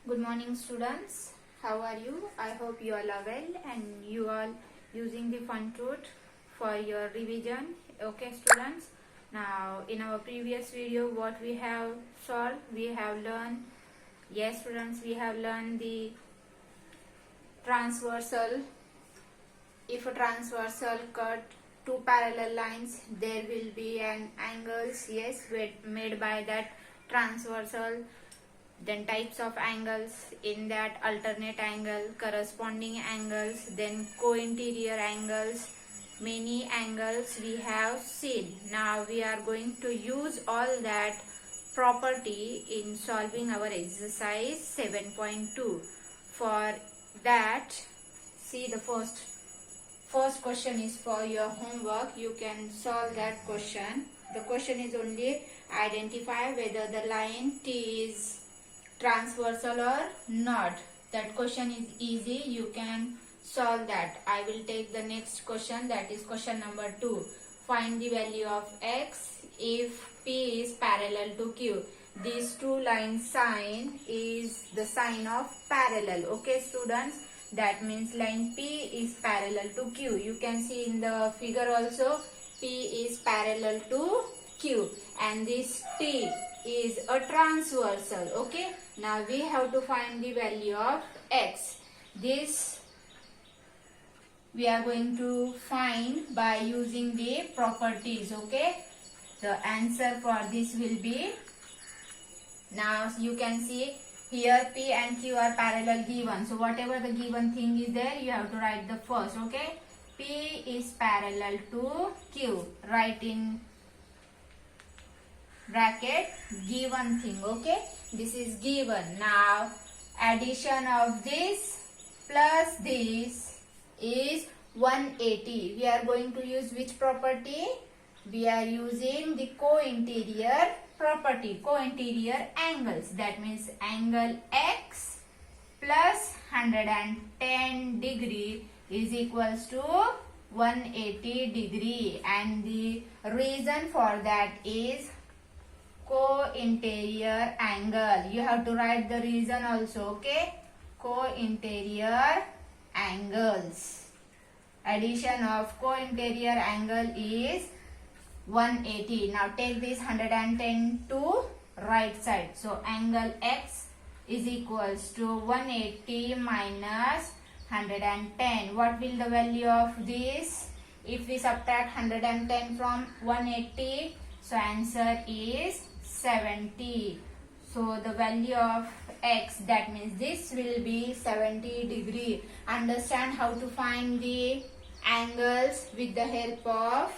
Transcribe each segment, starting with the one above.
Good morning, students. How are you? I hope you all are well and you all using the fun truth for your revision. Okay, students. Now, in our previous video, what we have solved, we have learned. Yes, students, we have learned the transversal. If a transversal cut two parallel lines, there will be an angles. Yes, made by that transversal. Then types of angles, in that alternate angle, corresponding angles, then co-interior angles, many angles we have seen. Now we are going to use all that property in solving our exercise 7.2. For that, see the first question is for your homework. You can solve that question. The question is only identify whether the line T is transversal or not. That question is easy, you can solve that. I will take the next question, that is question number 2. Find the value of x if P is parallel to Q. These two lines sign is the sign of parallel. Okay, students, that means line P is parallel to Q. You can see in the figure also, P is parallel to Q, and this T is a transversal. Okay, now we have to find the value of x. This we are going to find by using the properties. Okay, the answer for this will be, now you can see here P and Q are parallel given, so whatever the given thing is there, you have to write the first. Okay, P is parallel to Q, write in bracket given thing. Okay, this is given. Now addition of this plus this is 180. We are going to use which property? We are using the co-interior property, co-interior angles. That means angle x plus 110 degree is equals to 180 degree, and the reason for that is co-interior angle. You have to write the reason also. Okay, co-interior angles. Addition of co-interior angle is 180. Now take this 110 to right side. So angle x is equals to 180 minus 110. What will the value of this? If we subtract 110 from 180, so answer is 70. So the value of x, that means this will be 70 degree. Understand how to find the angles with the help of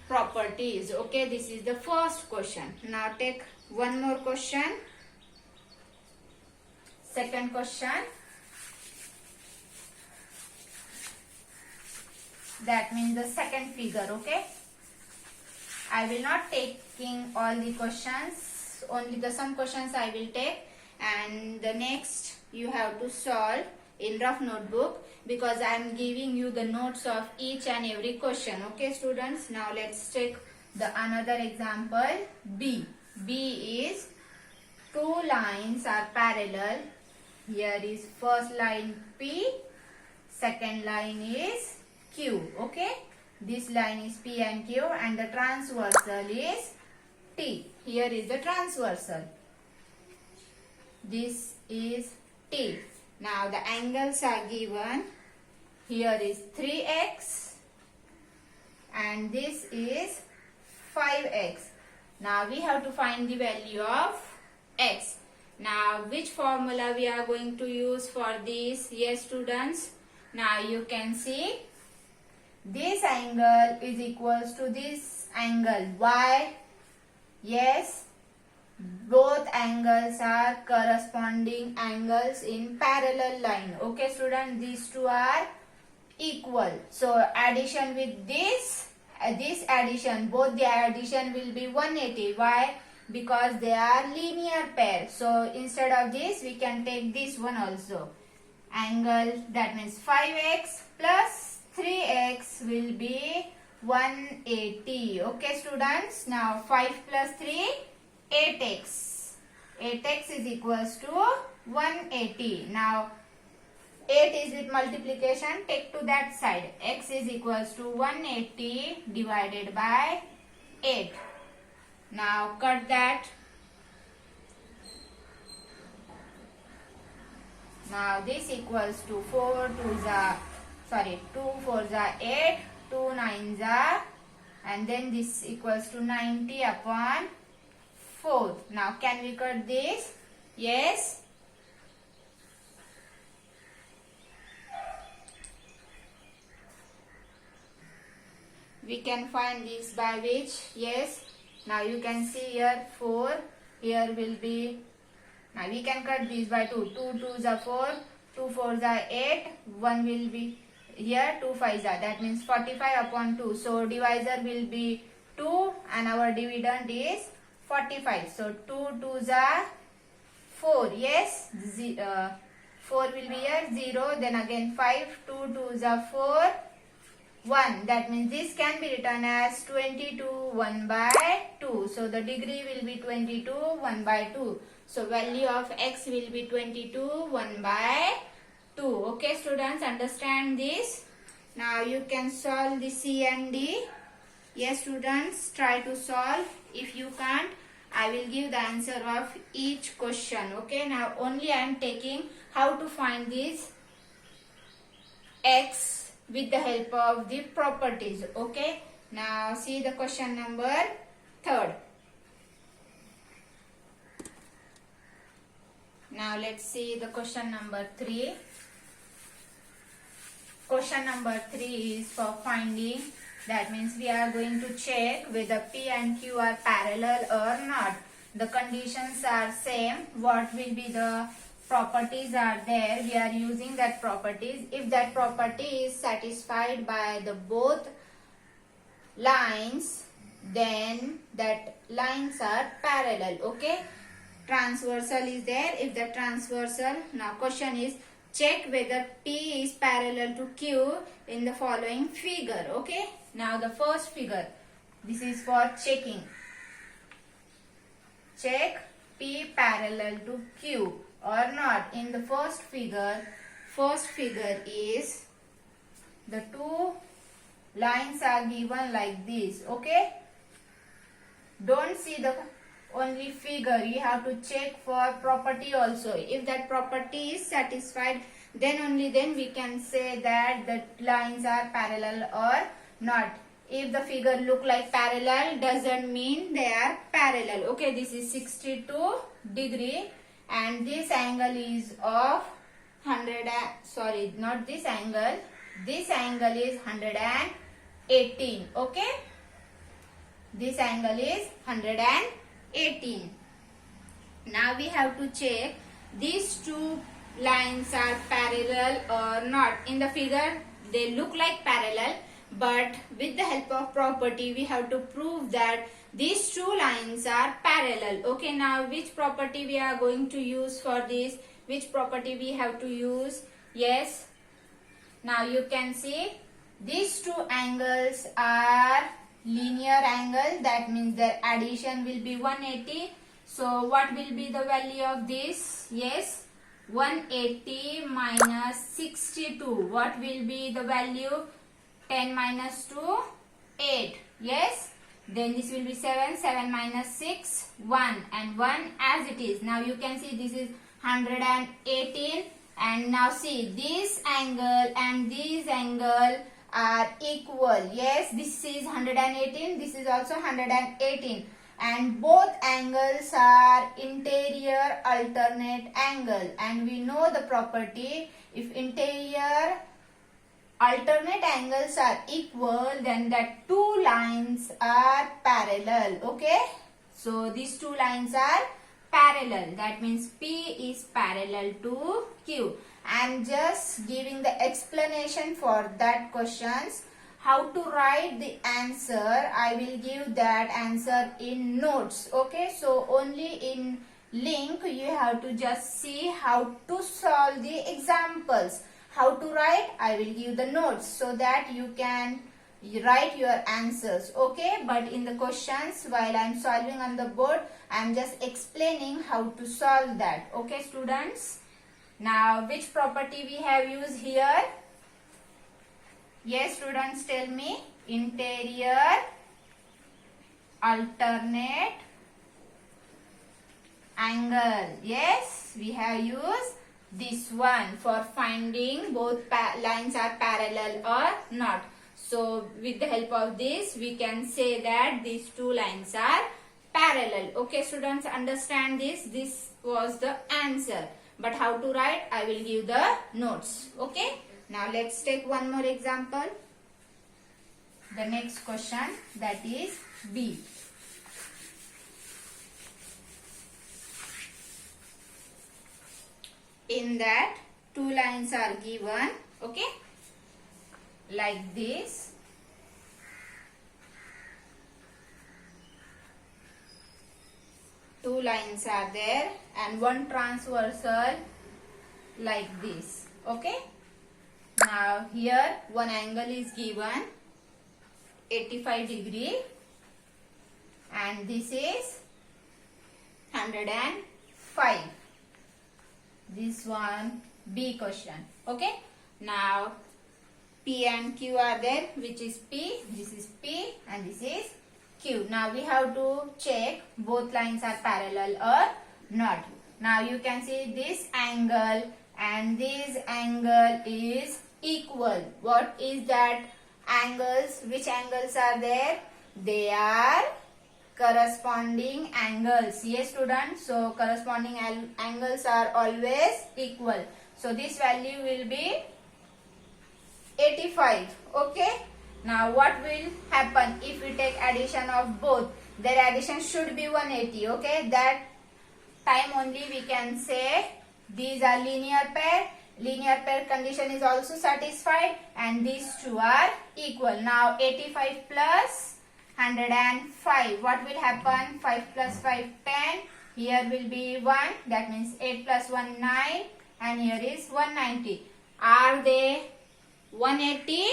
properties. Okay, this is the first question. Now take one more question. Second question. That means the second figure. Okay, I will not taking all the questions, only the some questions I will take, and the next you have to solve in rough notebook, because I am giving you the notes of each and every question. Okay, students, now let's take the another example. B is two lines are parallel. Here is first line P, second line is Q. Okay, this line is P and Q, and the transversal is T. Here is the transversal. This is T. Now the angles are given. Here is 3x and this is 5x. Now we have to find the value of x. Now which formula we are going to use for this? Yes, students. Now you can see this angle is equals to this angle. Why? Yes, both angles are corresponding angles in parallel line. Okay, students, these two are equal. So addition with this addition, both the addition will be 180. Why? Because they are linear pair. So instead of this, we can take this one also. Angle, that means 5x plus 3x will be 180. Okay, students. Now 5 plus 3, 8x. 8x is equals to 180. Now 8 is with multiplication, take to that side. X is equals to 180 divided by 8. Now cut that. Now this equals to 2 4s are 8, 2 9s are, and then this equals to 90 upon 4. Now can we cut this? Yes. We can find this by which? Yes. Now you can see here 4. Here will be. Now we can cut this by 2. 2 2s are 4. 2 4s are 8. 1 will be here. 2 5s are. That means 45 upon 2. So divisor will be 2 and our dividend is 45. So 2 2s are 4. Yes. 4 will be here. 0. Then again 5. 2 2s are 4. 1. That means this can be written as 22 1 by 2. So the degree will be 22 1 by 2. So value of x will be 22 1 by 2. Okay students, understand this? Now you can solve the C and D. Yes students, try to solve. If you can't, I will give the answer of each question. Okay, now only I am taking how to find this x with the help of the properties. Okay, now see the question number 3rd. Now let's see the question number 3. Question number 3 is for finding. That means we are going to check whether P and Q are parallel or not. The conditions are same. What will be the properties are there? We are using that properties. If that property is satisfied by the both lines, then that lines are parallel. Okay, transversal is there. If the transversal, now question is check whether P is parallel to Q in the following figure. Okay, now the first figure, this is for checking. Check P parallel to Q or not. In the first figure is the two lines are given like this. Okay, don't see the only figure, you have to check for property also. If that property is satisfied, then only then we can say that the lines are parallel or not. If the figure look like parallel, doesn't mean they are parallel. Okay, this is 62 degree and this angle is of 100, sorry, not this angle is 118. Okay, this angle is 118. Now we have to check these two lines are parallel or not. In the figure they look like parallel, but with the help of property we have to prove that these two lines are parallel. Okay, now which property we are going to use for this? Which property we have to use? Yes, now you can see these two angles are linear angle. That means their addition will be 180. So what will be the value of this? Yes, 180 minus 62. What will be the value? 10 minus 2, 8. Yes, then this will be 7. 7 minus 6, 1, and 1 as it is. Now you can see this is 118, and now see this angle and this angle are equal. Yes, this is 118, this is also 118, and both angles are interior alternate angle. And we know the property, if interior alternate angles are equal, then that two lines are parallel. Okay, so these two lines are parallel. That means P is parallel to Q. I am just giving the explanation for that questions. How to write the answer, I will give that answer in notes. Okay, so only in link you have to just see how to solve the examples. How to write, I will give the notes so that you can you write your answers, okay? But in the questions, while I am solving on the board, I am just explaining how to solve that, okay students? Now, which property we have used here? Yes, students, tell me. Interior alternate angle. Yes, we have used this one for finding both lines are parallel or not. So with the help of this, we can say that these two lines are parallel. Okay students, understand this. This was the answer. But how to write, I will give the notes. Okay. Now let's take one more example. The next question, that is B. In that, two lines are given, okay, like this. Two lines are there and one transversal like this, okay. Now here one angle is given 85 degree and this is 105. This one B question, okay. Now P and Q are there, which is P, this is P and this is Q. Now we have to check both lines are parallel or not. Now you can see this angle and this angle is equal. What is that angles? Which angles are there? They are corresponding angles. Yes students, so corresponding angles are always equal. So this value will be 85, okay. Now what will happen if we take addition of both? Their addition should be 180, okay. That time only we can say these are linear pair. Linear pair condition is also satisfied and these two are equal. Now 85 plus 105. What will happen? 5 plus 5, 10. Here will be 1. That means 8 plus 1, 9. And here is 190. Are they 180?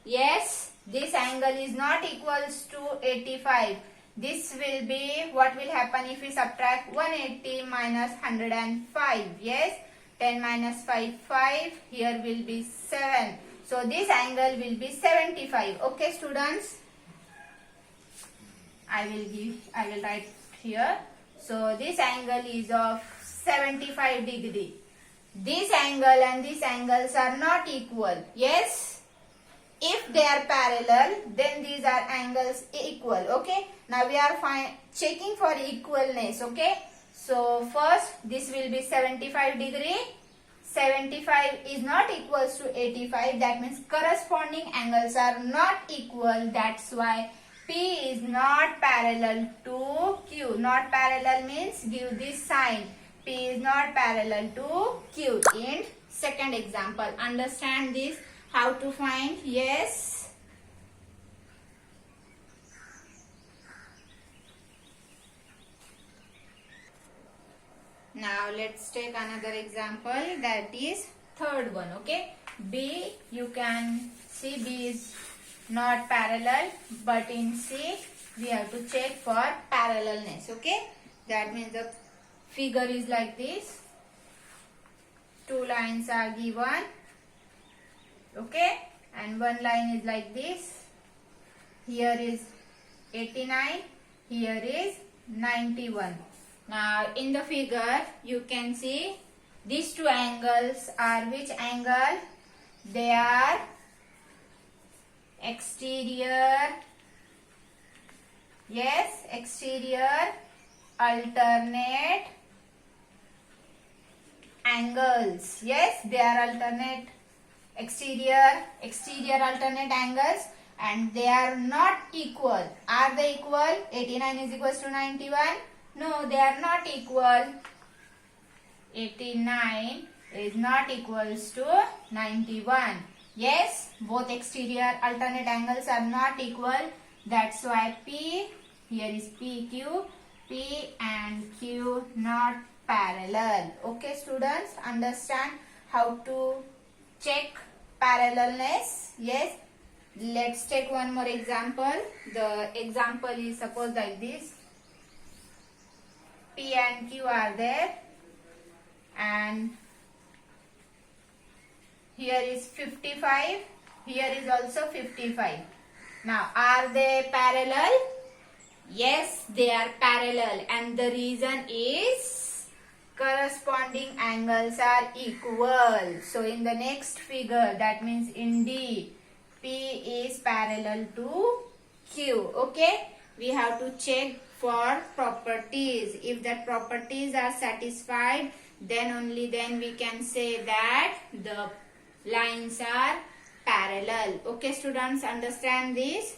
Yes. This angle is not equals to 85. This will be, what will happen if we subtract 180 minus 105? Yes. 10 minus 5, 5. Here will be 7. So this angle will be 75. Okay students. I will write here. So this angle is of 75 degree. This angle and these angles are not equal. Yes. If they are parallel, then these are angles equal. Okay. Now we are checking for equalness. Okay. So first this will be 75 degree. 75 is not equals to 85. That means corresponding angles are not equal. That's why P is not parallel to Q. Not parallel means give this sign. P is not parallel to Q. In second example, understand this. How to find? Yes. Now let's take another example, that is third one, okay. B, you can see B is not parallel, but in C we have to check for parallelness, okay. That means the figure is like this. Two lines are given, okay, and one line is like this. Here is 89, here is 91. Now in the figure you can see these two angles are which angle? They are exterior, yes, exterior alternate angles. Yes, they are alternate exterior alternate angles and they are not equal. Are they equal? 89 is equals to 91. No, they are not equal. 89 is not equals to 91. Yes, both exterior alternate angles are not equal. That's why P, here is PQ, P and Q not parallel. Okay students, understand how to check parallelness? Yes. Let's take one more example. The example is suppose like this. P and Q are there, and here is 55, here is also 55. Now, are they parallel? Yes, they are parallel, and the reason is corresponding angles are equal. So, in the next figure, that means in D, P is parallel to Q. Okay, we have to check for properties. If that properties are satisfied, then we can say that the lines are parallel. Okay, students, understand this?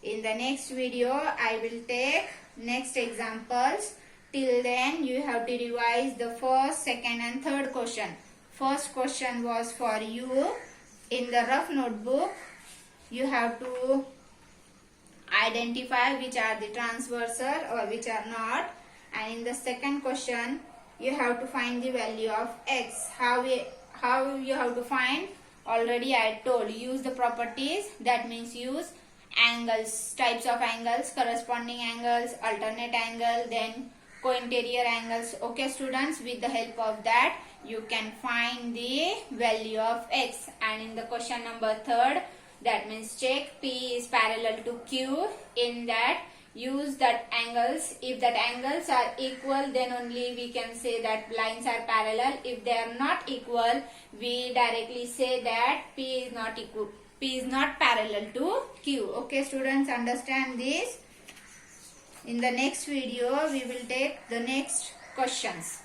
In the next video, I will take next examples. Till then, you have to revise the first, second and third question. First question was for you. In the rough notebook, you have to identify which are the transversal or which are not. And in the second question, you have to find the value of x. How you have to find? Already I told. Use the properties. That means use angles, types of angles, corresponding angles, alternate angle, then co-interior angles. Okay, students, with the help of that, you can find the value of x. And in the question number 3rd, that means check P is parallel to Q. In that, use that angles. If that angles are equal, then only we can say that lines are parallel. If they are not equal, we directly say that P is not equal. P is not parallel to Q. Okay, students, understand this? In the next video, we will take the next questions.